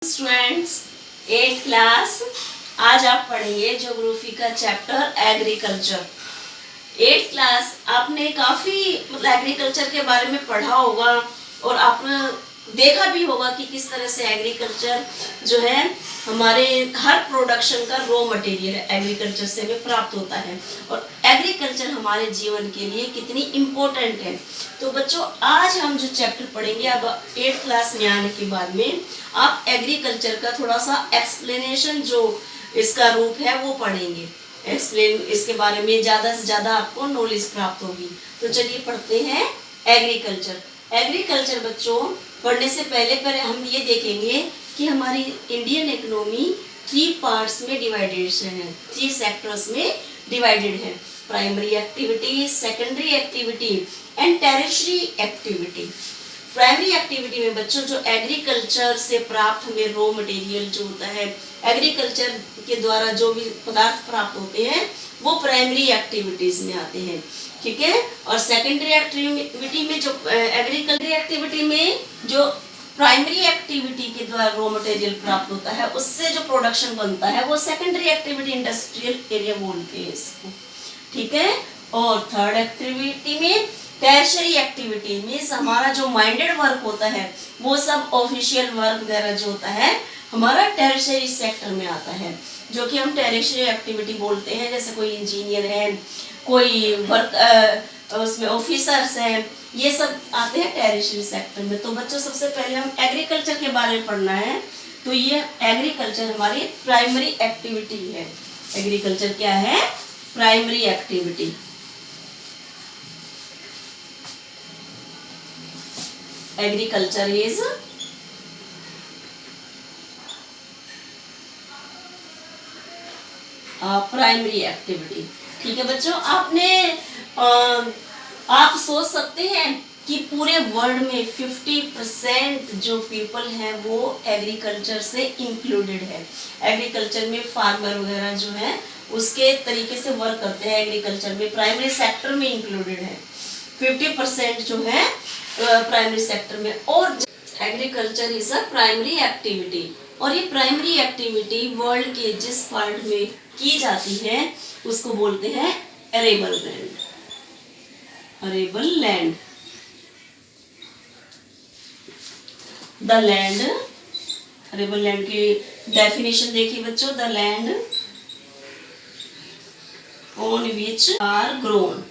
Students, 8th class. आज आप पढ़ेंगे ज्योग्राफी का चैप्टर एग्रीकल्चर। 8th क्लास आपने काफ़ी एग्रीकल्चर के बारे में पढ़ा होगा और आपने देखा भी होगा कि किस तरह से एग्रीकल्चर जो है हमारे हर प्रोडक्शन का रॉ मटेरियल एग्रीकल्चर से हमें प्राप्त होता है और एग्रीकल्चर हमारे जीवन के लिए कितनी इम्पोर्टेंट है। तो बच्चों, आज हम जो चैप्टर पढ़ेंगे अब 8th क्लास में आने के बाद में आप एग्रीकल्चर का थोड़ा सा एक्सप्लेनेशन जो इसका रूप है वो पढ़ेंगे। इसके बारे में ज़्यादा से ज़्यादा आपको नॉलेज प्राप्त होगी। तो चलिए पढ़ते हैं एग्रीकल्चर। एग्रीकल्चर बच्चों पढ़ने से पहले हम ये देखेंगे कि हमारी इंडियन इकोनॉमी 3 पार्ट्स में डिवाइडेड है, 3 सेक्टर्स में डिवाइडेड है। Primary activity, secondary activity and tertiary activity. Primary activity में बच्चों जो एग्रीकल्चर से प्राप्त हमें रॉ मटेरियल जो होता है, एग्रीकल्चर के द्वारा जो भी पदार्थ प्राप्त होते हैं वो प्राइमरी एक्टिविटीज में आते हैं, ठीक है। और सेकेंडरी एक्टिविटी में जो एग्रीकल्चर एक्टिविटी में जो प्राइमरी एक्टिविटी के द्वारा रॉ मटेरियल प्राप्त होता है उससे जो प्रोडक्शन बनता है वो सेकेंडरी एक्टिविटी इंडस्ट्रियल एरिया बोलते हैं इसको, ठीक है। और थर्ड एक्टिविटी में टर्शरी एक्टिविटी मीन्स हमारा जो माइंडेड वर्क होता है वो सब ऑफिशियल वर्क वगैरह जो होता है हमारा टर्शरी सेक्टर में आता है, जो कि हम टर्शरी एक्टिविटी बोलते हैं। जैसे कोई इंजीनियर है, कोई वर्क उसमें ऑफिसर्स हैं, ये सब आते हैं टर्शरी सेक्टर में। तो बच्चों सबसे पहले हम एग्रीकल्चर के बारे में पढ़ना है। तो ये एग्रीकल्चर हमारी प्राइमरी एक्टिविटी है। एग्रीकल्चर क्या है? Primary activity. Agriculture is primary activity, ठीक है बच्चों। आप सोच सकते हैं कि पूरे वर्ल्ड में 50% जो पीपल हैं वो एग्रीकल्चर से इंक्लूडेड है। एग्रीकल्चर में फार्मर वगैरह जो है उसके तरीके से वर्क करते हैं, एग्रीकल्चर में प्राइमरी सेक्टर में इंक्लूडेड है। 50% जो है प्राइमरी सेक्टर में। और agriculture is a primary activity, और ये प्राइमरी एक्टिविटी वर्ल्ड के जिस पार्ट में की जाती है उसको बोलते हैं arable land. Arable land, the land. Arable land की डेफिनेशन देखिए बच्चों। The land on which are grown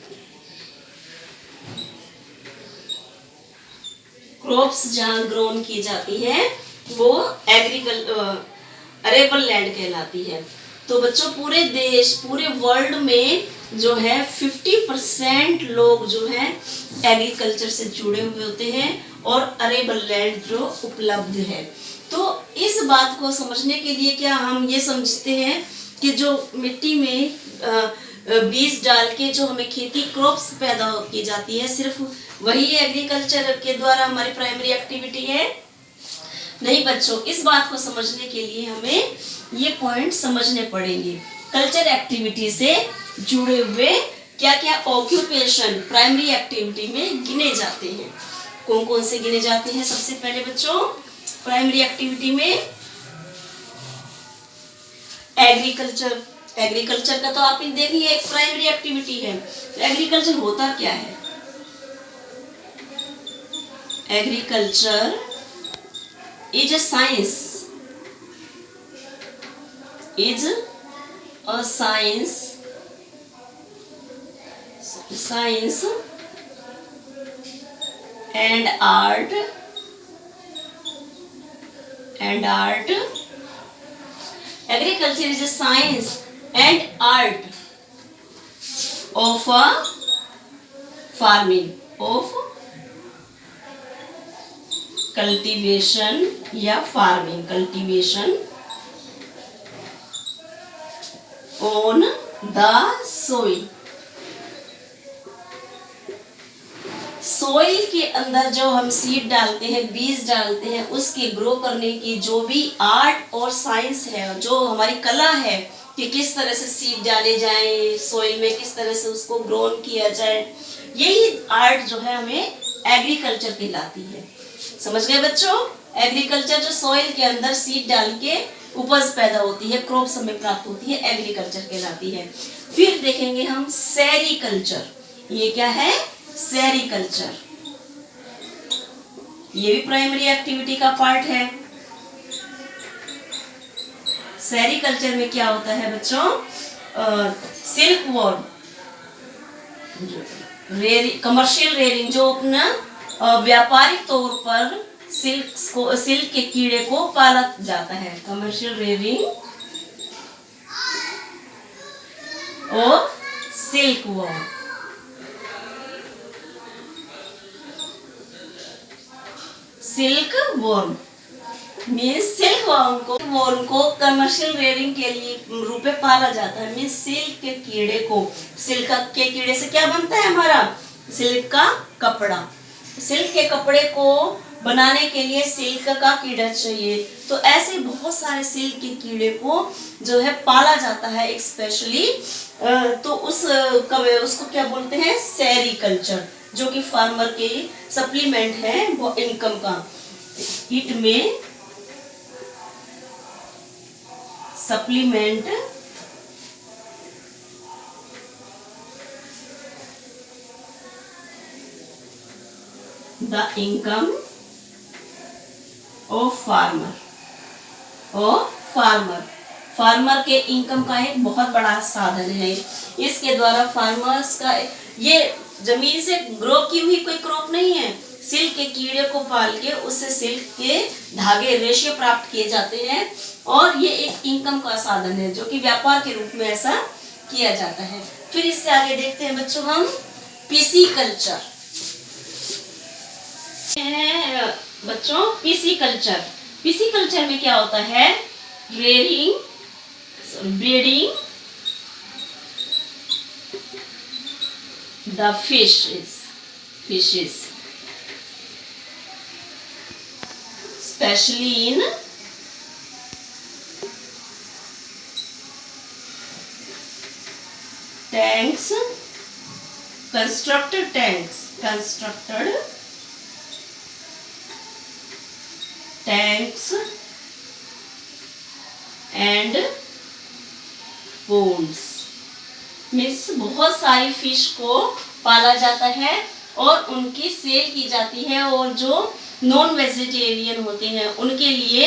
crops, जहाँ ग्रोन की जाती है वो अरेबल लैंड कहलाती है। तो बच्चों पूरे देश, पूरे वर्ल्ड में जो है 50% लोग जो हैं एग्रीकल्चर से जुड़े हुए होते हैं और अरेबल लैंड जो उपलब्ध है। तो इस बात को समझने के लिए क्या हम ये समझते हैं कि जो मिट्टी में बीज डाल के जो हमें खेती क्रॉप्स पैदा की जाती है, सिर्फ वही एग्रीकल्चर के द्वारा हमारी प्राइमरी एक्टिविटी है? नहीं बच्चों, इस बात को समझने के लिए हमें ये पॉइंट समझने पड़ेंगे। कल्चर एक्टिविटी से जुड़े हुए क्या क्या ऑक्यूपेशन प्राइमरी एक्टिविटी में गिने जाते हैं? कौन कौन से गिने जाते हैं? सबसे पहले बच्चों प्राइमरी एक्टिविटी में एग्रीकल्चर। एग्रीकल्चर का तो आप देखिए एक प्राइमरी एक्टिविटी है। तो एग्रीकल्चर होता क्या है? Agriculture is a science, is a science and art agriculture is a science and art of a farming, of cultivation या farming, cultivation on the soil. Soil के अंदर जो हम सीड डालते हैं, बीज डालते हैं, उसके ग्रो करने की जो भी आर्ट और साइंस है, जो हमारी कला है कि किस तरह से सीड डाले जाएं सोइल में, किस तरह से उसको ग्रोन किया जाए, यही आर्ट जो है हमें एग्रीकल्चर कहलाती है। समझ गए बच्चों? एग्रीकल्चर जो सॉइल के अंदर सीड डाल के उपज पैदा होती है, क्रॉप्स हमें प्राप्त होती है, एग्रीकल्चर कहलाती है। फिर देखेंगे हम सेरीकल्चर। ये क्या है? सेरीकल्चर। ये भी प्राइमरी एक्टिविटी का पार्ट है। सेरीकल्चर में क्या होता है बच्चों? सिल्क वॉर्म, कमर्शियल रेयरिंग, जो अपना व्यापारिक तौर पर सिल्क के कीड़े को पाला जाता है। कमर्शियल रेयरिंग और silk worm. Silk worm means silk worm को कमर्शियल रेयरिंग के लिए रूप में पाला जाता है। मीन्स सिल्क के कीड़े को, सिल्क के कीड़े से क्या बनता है हमारा? सिल्क का कपड़ा। सिल्क के कपड़े को बनाने के लिए सिल्क का कीड़ा चाहिए। तो ऐसे बहुत सारे सिल्क के कीड़े को जो है पाला जाता है एक स्पेशली। तो उसको क्या बोलते हैं? सेरीकल्चर, जो कि फार्मर के सप्लीमेंट है वो इनकम का। इट में supplement the income of farmer के इनकम का एक बहुत बड़ा साधन है। इसके द्वारा फार्मर्स का, ये जमीन से ग्रो की हुई कोई क्रॉप नहीं है। सिल्क के कीड़े को पाल के उससे सिल्क के धागे, रेशे प्राप्त किए जाते हैं और ये एक इनकम का साधन है, जो कि व्यापार के रूप में ऐसा किया जाता है। फिर इससे आगे देखते हैं बच्चों हम पिसीकल्चर। बच्चों पिसीकल्चर, पिसीकल्चर में क्या होता है? Breeding the fishes especially in tanks, constructed tanks and ponds। Means बहुत सारी फिश को पाला जाता है और उनकी सेल की जाती है, और जो नॉन वेजिटेरियन होते हैं उनके लिए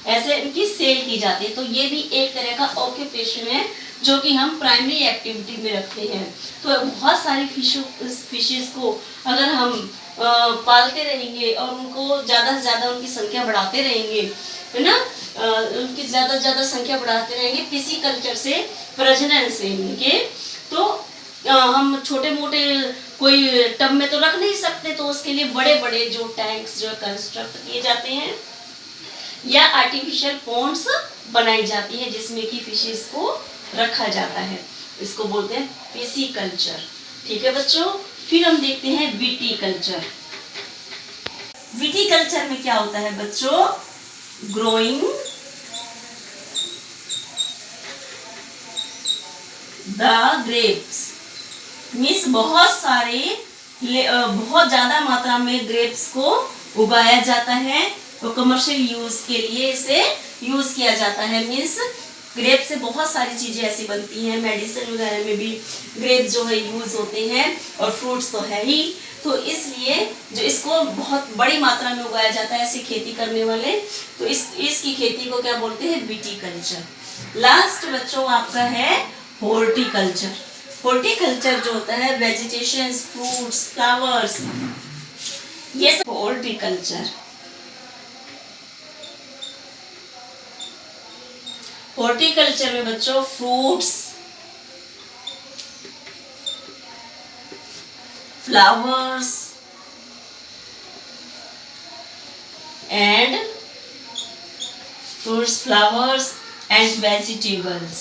ऐसे उनकी सेल की जाती है। तो ये भी एक तरह का ऑक्यूपेशन है जो कि हम प्राइमरी एक्टिविटी में रखते हैं। तो बहुत सारी फिशेस को अगर हम पालते रहेंगे और उनको ज़्यादा से ज़्यादा उनकी संख्या बढ़ाते रहेंगे, है ना, उनकी ज़्यादा से ज़्यादा संख्या बढ़ाते रहेंगे पिसीकल्चर से, प्रजनन से उनके, तो हम छोटे मोटे कोई टब में तो रख नहीं सकते। तो उसके लिए बड़े बड़े जो टैंक्स जो कंस्ट्रक्ट किए जाते हैं या आर्टिफिशियल पॉन्ड्स बनाई जाती है जिसमें कि फिशेस को रखा जाता है। इसको बोलते हैं पिसीकल्चर। ठीक है बच्चों। फिर हम देखते हैं विटीकल्चर। विटीकल्चर में क्या होता है बच्चों? Growing the grapes. मीन्स बहुत ज्यादा मात्रा में ग्रेप्स को उगाया जाता है तो कमर्शियल यूज के लिए इसे यूज किया जाता है। मीन्स ग्रेप से बहुत सारी चीजें ऐसी बनती हैं, मेडिसिन वगैरह में भी ग्रेप जो है यूज होते हैं, और फ्रूट्स तो है ही। तो इसलिए जो इसको बहुत बड़ी मात्रा में उगाया जाता है ऐसी खेती करने वाले, तो इसकी खेती को क्या बोलते हैं? विटीकल्चर। लास्ट बच्चों आपका है हॉर्टिकल्चर। हॉर्टिकल्चर जो होता है वेजिटेशन, फ्रूट्स, फ्लावर्स, ये सब हॉर्टिकल्चर। हॉर्टिकल्चर में बच्चों fruits, flowers and vegetables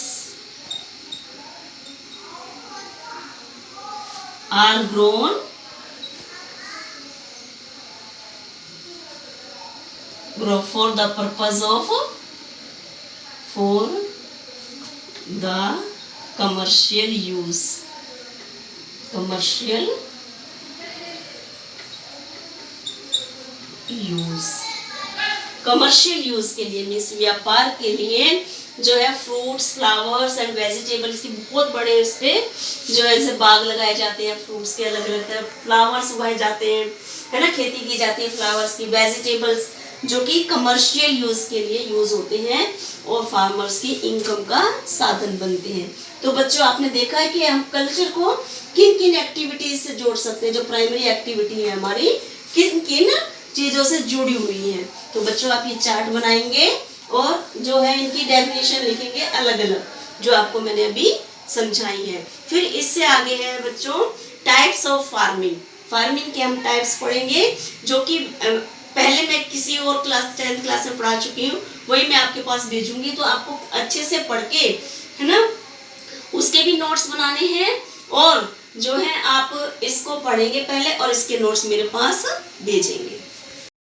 are grown for the purpose of commercial use. Commercial use के लिए मीन्स व्यापार के लिए जो है फ्रूट्स, फ्लावर्स एंड वेजिटेबल्स की बहुत बड़े उस पे जो है जैसे बाग लगाए जाते हैं, फ्रूट्स के अलग अलग तरह फ्लावर्स उगाए जाते हैं, है ना, खेती की जाती है फ्लावर्स की, वेजिटेबल्स जो कि कमर्शियल यूज के लिए यूज होते हैं और फार्मर्स की इनकम का साधन बनते हैं। तो बच्चों आपने देखा है कि हम कल्चर को किन किन एक्टिविटीज से जोड़ सकते हैं, जो प्राइमरी एक्टिविटी है हमारी किन किन चीजों से जुड़ी हुई है। तो बच्चों आप ये चार्ट बनाएंगे और जो है इनकी डेफिनेशन लिखेंगे अलग अलग, जो आपको मैंने अभी समझाई है। फिर इससे आगे है बच्चों टाइप्स ऑफ फार्मिंग। फार्मिंग के हम टाइप्स पढ़ेंगे, जो कि पहले मैं किसी और क्लास 10th क्लास में पढ़ा चुकी हूँ, वही मैं आपके पास भेजूंगी, तो आपको अच्छे से पढ़ के, है ना, उसके भी नोट्स बनाने हैं और जो है आप इसको पढ़ेंगे पहले और इसके नोट्स मेरे पास भेजेंगे।